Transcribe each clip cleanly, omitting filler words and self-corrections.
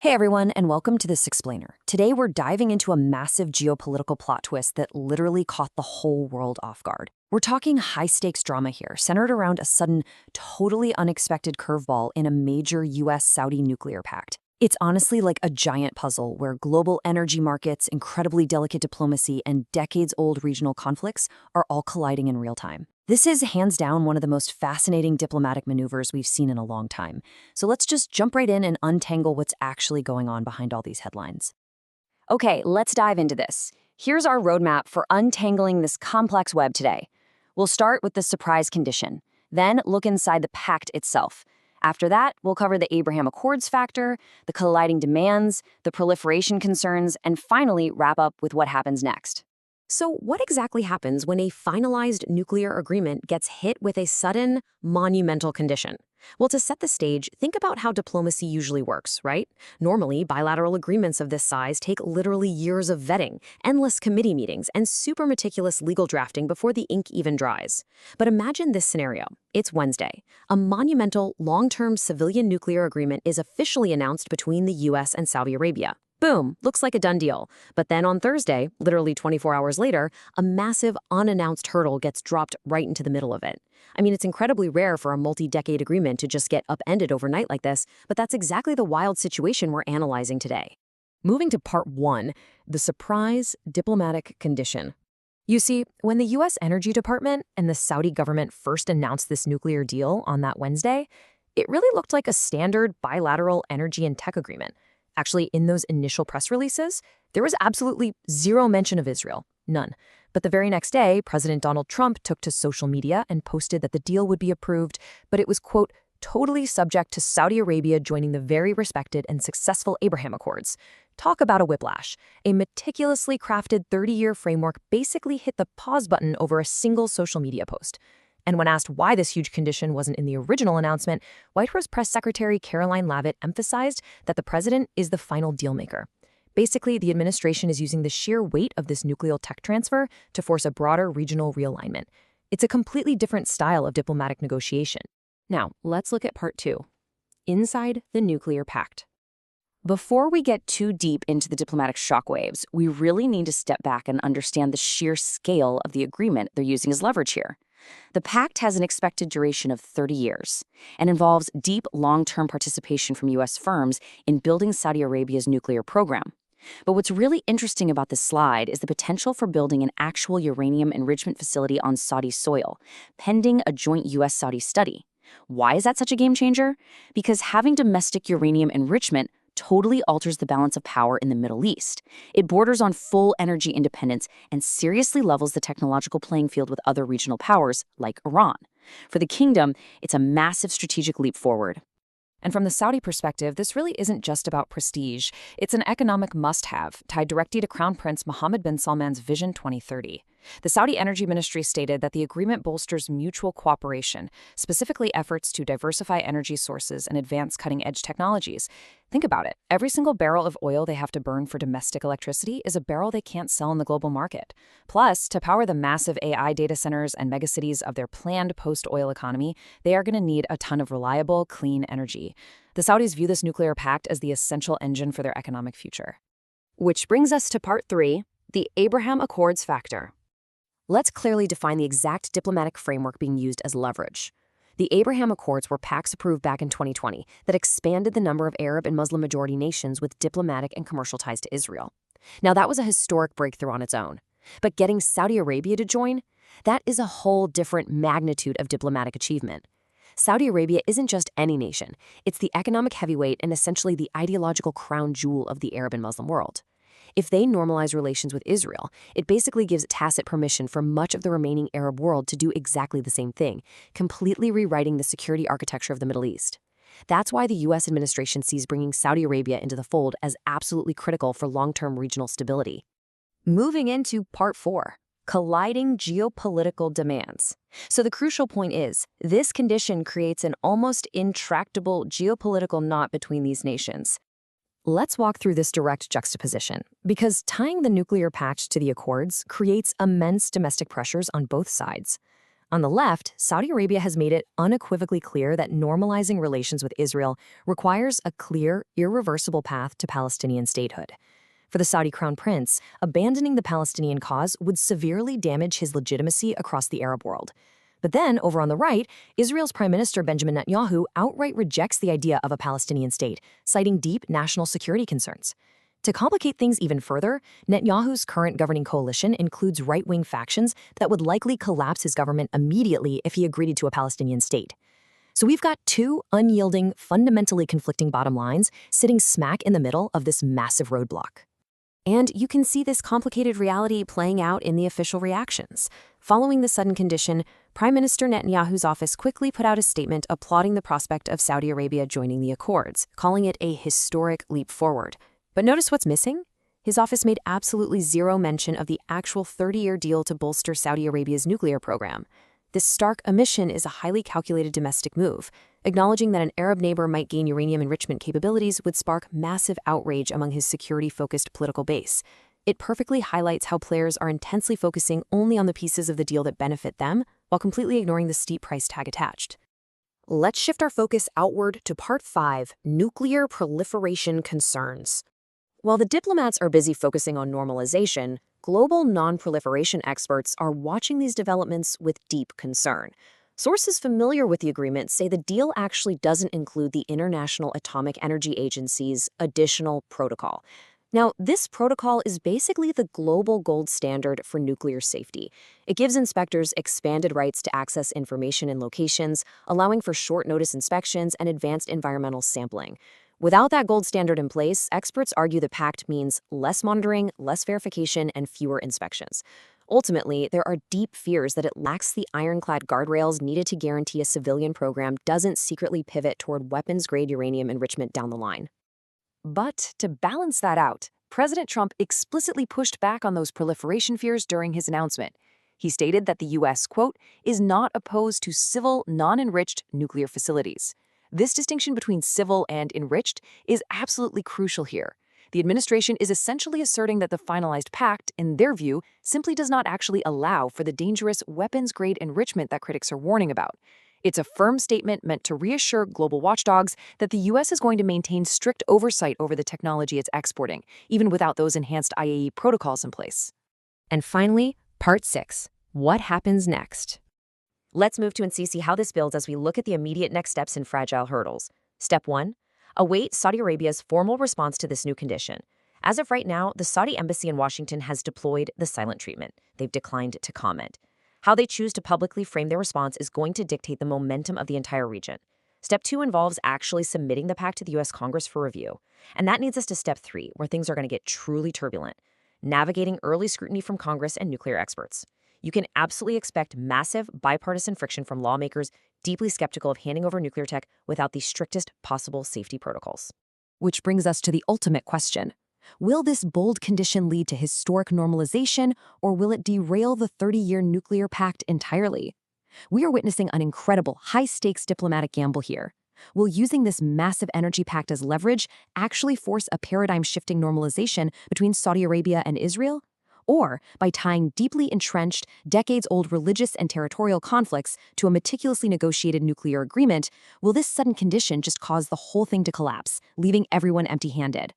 Hey everyone, and welcome to This Explainer. Today we're diving into a massive geopolitical plot twist that literally caught the whole world off guard. We're talking high-stakes drama here, centered around a sudden, totally unexpected curveball in a major US-Saudi nuclear pact. It's honestly like a giant puzzle where global energy markets, incredibly delicate diplomacy, and decades-old regional conflicts are all colliding in real time. This is hands down one of the most fascinating diplomatic maneuvers we've seen in a long time. So let's just jump right in and untangle what's actually going on behind all these headlines. Okay, let's dive into this. Here's our roadmap for untangling this complex web today. We'll start with the surprise condition, then look inside the pact itself. After that, we'll cover the Abraham Accords factor, the colliding demands, the proliferation concerns, and finally wrap up with what happens next. So what exactly happens when a finalized nuclear agreement gets hit with a sudden, monumental condition? Well, to set the stage, think about how diplomacy usually works, right? Normally, bilateral agreements of this size take literally years of vetting, endless committee meetings, and super meticulous legal drafting before the ink even dries. But imagine this scenario. It's Wednesday. A monumental, long-term civilian nuclear agreement is officially announced between the US and Saudi Arabia. Boom, looks like a done deal. But then on Thursday, literally 24 hours later, a massive unannounced hurdle gets dropped right into the middle of it. I mean, it's incredibly rare for a multi-decade agreement to just get upended overnight like this, but that's exactly the wild situation we're analyzing today. Moving to part one, the surprise diplomatic condition. You see, when the U.S. Energy Department and the Saudi government first announced this nuclear deal on that Wednesday, it really looked like a standard bilateral energy and tech agreement. Actually, in those initial press releases, there was absolutely zero mention of Israel, none. But the very next day, President Donald Trump took to social media and posted that the deal would be approved, but it was, quote, totally subject to Saudi Arabia joining the very respected and successful Abraham Accords. Talk about a whiplash. A meticulously crafted 30-year framework basically hit the pause button over a single social media post. And when asked why this huge condition wasn't in the original announcement, White House Press Secretary Caroline Leavitt emphasized that the president is the final dealmaker. Basically, the administration is using the sheer weight of this nuclear tech transfer to force a broader regional realignment. It's a completely different style of diplomatic negotiation. Now, let's look at part two. Inside the nuclear pact. Before we get too deep into the diplomatic shockwaves, we really need to step back and understand the sheer scale of the agreement they're using as leverage here. The pact has an expected duration of 30 years and involves deep, long-term participation from U.S. firms in building Saudi Arabia's nuclear program. But what's really interesting about this slide is the potential for building an actual uranium enrichment facility on Saudi soil, pending a joint U.S.-Saudi study. Why is that such a game changer? Because having domestic uranium enrichment totally alters the balance of power in the Middle East. It borders on full energy independence and seriously levels the technological playing field with other regional powers, like Iran. For the kingdom, it's a massive strategic leap forward. And from the Saudi perspective, this really isn't just about prestige. It's an economic must-have, tied directly to Crown Prince Mohammed bin Salman's Vision 2030. The Saudi Energy Ministry stated that the agreement bolsters mutual cooperation, specifically efforts to diversify energy sources and advance cutting-edge technologies. Think about it. Every single barrel of oil they have to burn for domestic electricity is a barrel they can't sell in the global market. Plus, to power the massive AI data centers and megacities of their planned post-oil economy, they are going to need a ton of reliable, clean energy. The Saudis view this nuclear pact as the essential engine for their economic future. Which brings us to part three, the Abraham Accords factor. Let's clearly define the exact diplomatic framework being used as leverage. The Abraham Accords were pacts approved back in 2020 that expanded the number of Arab and Muslim-majority nations with diplomatic and commercial ties to Israel. Now, that was a historic breakthrough on its own. But getting Saudi Arabia to join, that is a whole different magnitude of diplomatic achievement. Saudi Arabia isn't just any nation. It's the economic heavyweight and essentially the ideological crown jewel of the Arab and Muslim world. If they normalize relations with Israel, it basically gives tacit permission for much of the remaining Arab world to do exactly the same thing, completely rewriting the security architecture of the Middle East. That's why the U.S. administration sees bringing Saudi Arabia into the fold as absolutely critical for long-term regional stability. Moving into part four, colliding geopolitical demands. So the crucial point is, this condition creates an almost intractable geopolitical knot between these nations. Let's walk through this direct juxtaposition, because tying the nuclear pact to the Accords creates immense domestic pressures on both sides. On the left, Saudi Arabia has made it unequivocally clear that normalizing relations with Israel requires a clear, irreversible path to Palestinian statehood. For the Saudi crown prince, abandoning the Palestinian cause would severely damage his legitimacy across the Arab world. But then, over on the right, Israel's Prime Minister Benjamin Netanyahu outright rejects the idea of a Palestinian state, citing deep national security concerns. To complicate things even further, Netanyahu's current governing coalition includes right-wing factions that would likely collapse his government immediately if he agreed to a Palestinian state. So we've got two unyielding, fundamentally conflicting bottom lines sitting smack in the middle of this massive roadblock. And you can see this complicated reality playing out in the official reactions. Following the sudden condition, Prime Minister Netanyahu's office quickly put out a statement applauding the prospect of Saudi Arabia joining the Accords, calling it a historic leap forward. But notice what's missing? His office made absolutely zero mention of the actual 30-year deal to bolster Saudi Arabia's nuclear program. This stark omission is a highly calculated domestic move. Acknowledging that an Arab neighbor might gain uranium enrichment capabilities would spark massive outrage among his security-focused political base. It perfectly highlights how players are intensely focusing only on the pieces of the deal that benefit them, while completely ignoring the steep price tag attached. Let's shift our focus outward to Part 5, Nuclear Proliferation Concerns. While the diplomats are busy focusing on normalization, global non-proliferation experts are watching these developments with deep concern. Sources familiar with the agreement say the deal actually doesn't include the International Atomic Energy Agency's additional protocol. Now, this protocol is basically the global gold standard for nuclear safety. It gives inspectors expanded rights to access information in locations, allowing for short-notice inspections and advanced environmental sampling. Without that gold standard in place, experts argue the pact means less monitoring, less verification, and fewer inspections. Ultimately, there are deep fears that it lacks the ironclad guardrails needed to guarantee a civilian program doesn't secretly pivot toward weapons-grade uranium enrichment down the line. But to balance that out, President Trump explicitly pushed back on those proliferation fears during his announcement. He stated that the U.S., quote, is not opposed to civil, non-enriched nuclear facilities. This distinction between civil and enriched is absolutely crucial here. The administration is essentially asserting that the finalized pact, in their view, simply does not actually allow for the dangerous weapons-grade enrichment that critics are warning about. It's a firm statement meant to reassure global watchdogs that the U.S. is going to maintain strict oversight over the technology it's exporting, even without those enhanced IAEA protocols in place. And finally, Part 6. What happens next? Let's move to and see how this builds as we look at the immediate next steps and fragile hurdles. Step 1. Await Saudi Arabia's formal response to this new condition. As of right now, the Saudi embassy in Washington has deployed the silent treatment. They've declined to comment. How they choose to publicly frame their response is going to dictate the momentum of the entire region. Step 2 involves actually submitting the pact to the U.S. Congress for review. And that leads us to Step 3, where things are going to get truly turbulent. Navigating early scrutiny from Congress and nuclear experts. You can absolutely expect massive bipartisan friction from lawmakers deeply skeptical of handing over nuclear tech without the strictest possible safety protocols. Which brings us to the ultimate question. Will this bold condition lead to historic normalization, or will it derail the 30-year nuclear pact entirely? We are witnessing an incredible, high-stakes diplomatic gamble here. Will using this massive energy pact as leverage actually force a paradigm-shifting normalization between Saudi Arabia and Israel? Or, by tying deeply entrenched, decades-old religious and territorial conflicts to a meticulously negotiated nuclear agreement, will this sudden condition just cause the whole thing to collapse, leaving everyone empty-handed?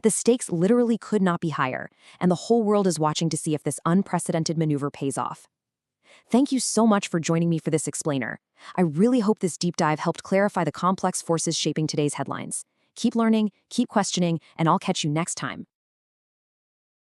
The stakes literally could not be higher, and the whole world is watching to see if this unprecedented maneuver pays off. Thank you so much for joining me for this explainer. I really hope this deep dive helped clarify the complex forces shaping today's headlines. Keep learning, keep questioning, and I'll catch you next time.